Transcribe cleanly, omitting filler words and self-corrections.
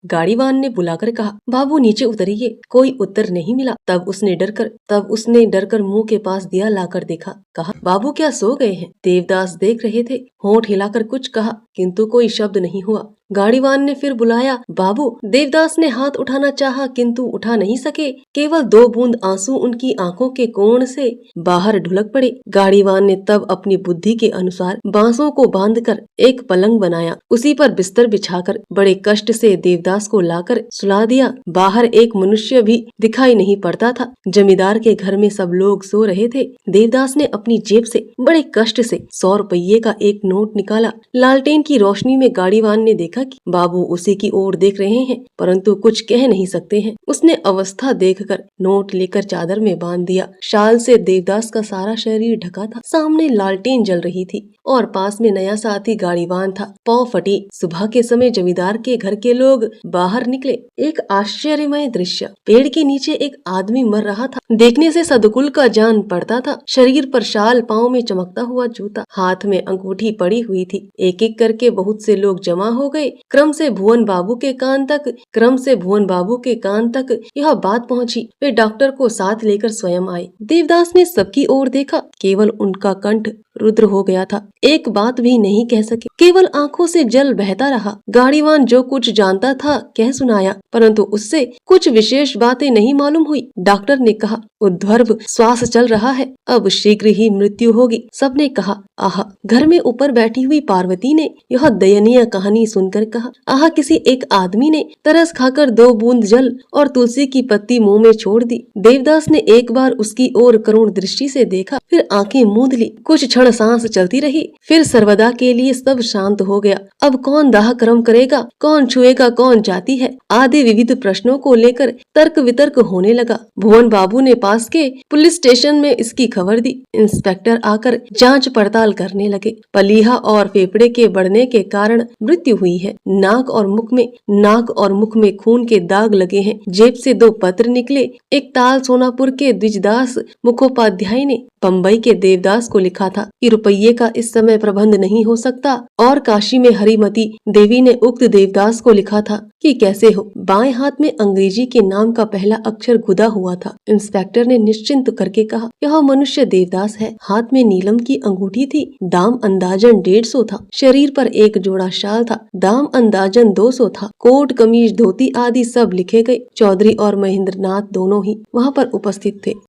गाड़ीवान ने बुलाकर कहा, बाबू नीचे उतरिए। कोई उत्तर नहीं मिला। तब उसने डरकर मुंह के पास दिया लाकर देखा। कहा, बाबू क्या सो गए हैं? देवदास देख रहे थे। होंठ हिलाकर कुछ कहा, किंतु कोई शब्द नहीं हुआ। गाड़ीवान ने फिर बुलाया, बाबू। देवदास ने हाथ उठाना चाहा, किंतु उठा नहीं सके। केवल 2 बूंद आंसू उनकी आंखों के कोण से बाहर ढुलक पड़े। गाड़ीवान ने तब अपनी बुद्धि के अनुसार बांसों को बांधकर एक पलंग बनाया। उसी पर बिस्तर बिछाकर बड़े कष्ट से देवदास को लाकर सुला दिया। बाहर एक मनुष्य भी दिखाई नहीं पड़ता था। जमींदार के घर में सब लोग सो रहे थे। देवदास ने अपनी जेब से बड़े कष्ट से 100 रुपये का एक नोट निकाला। लालटेन की रोशनी में गाड़ीवान ने देखा कि बाबू उसी की ओर देख रहे हैं, परंतु कुछ कह नहीं सकते हैं। उसने अवस्था देखकर नोट लेकर चादर में बांध दिया। शाल से देवदास का सारा शरीर ढका था। सामने लालटेन जल रही थी और पास में नया साथी गाड़ीवान था। पौ फटी। सुबह के समय जमींदार के घर के लोग बाहर निकले। एक आश्चर्यमय दृश्य। पेड़ के नीचे एक आदमी मर रहा था। देखने से सदकुल का जान पड़ता था। शरीर पर शाल, पाँव में चमकता हुआ जूता, हाथ में अंगूठी पड़ी हुई थी। एक एक करके बहुत से लोग जमा हो गए। क्रम से भुवन बाबू के कान तक यह बात पहुंची। वे डॉक्टर को साथ लेकर स्वयं आए। देवदास ने सबकी ओर देखा। केवल उनका कंठ रुद्र हो गया था। एक बात भी नहीं कह सके। केवल आंखों से जल बहता रहा। गाड़ीवान जो कुछ जानता था कह सुनाया, परंतु उससे कुछ विशेष बातें नहीं मालूम हुई। डॉक्टर ने कहा, ऊर्ध्व श्वास चल रहा है, अब शीघ्र ही मृत्यु होगी। सबने कहा, आह। घर में ऊपर बैठी हुई पार्वती ने यह दयनीय कहानी सुनकर कहा, आह। किसी एक आदमी ने तरस खाकर 2 बूंद जल और तुलसी की पत्ती मुंह में छोड़ दी। देवदास ने एक बार उसकी ओर करुण दृष्टि से देखा, फिर आंखें मूंद ली। कुछ क्षण सांस चलती रही, फिर सर्वदा के लिए सब शांत हो गया। अब कौन दाह कर्म करेगा, कौन छुएगा, कौन जाती है, आदि विविध प्रश्नों को लेकर तर्क वितर्क होने लगा। भुवन बाबू ने पास के पुलिस स्टेशन में इसकी खबर दी। इंस्पेक्टर आकर जांच पड़ताल करने लगे। पलीहा और फेफड़े के बढ़ने के कारण मृत्यु हुई है। नाक और मुख में खून के दाग लगे हैं। जेब से 2 पत्र निकले। एक ताल सोनापुर के द्विजदास मुखोपाध्याय ने बम्बई के देवदास को लिखा था कि रुपये का इस समय प्रबंध नहीं हो सकता, और काशी में हरिमती देवी ने उक्त देवदास को लिखा था कि कैसे हो। बाएं हाथ में अंग्रेजी के नाम का पहला अक्षर गुदा हुआ था। इंस्पेक्टर ने निश्चिंत करके कहा, यह मनुष्य देवदास है। हाथ में नीलम की अंगूठी थी। दाम अंदाजन 150 था। शरीर पर एक जोड़ा शाल था। दाम अंदाजन 200 था। कोट, कमीज, धोती आदि सब लिखे गए। चौधरी और महेंद्रनाथ दोनों ही वहाँ पर उपस्थित थे।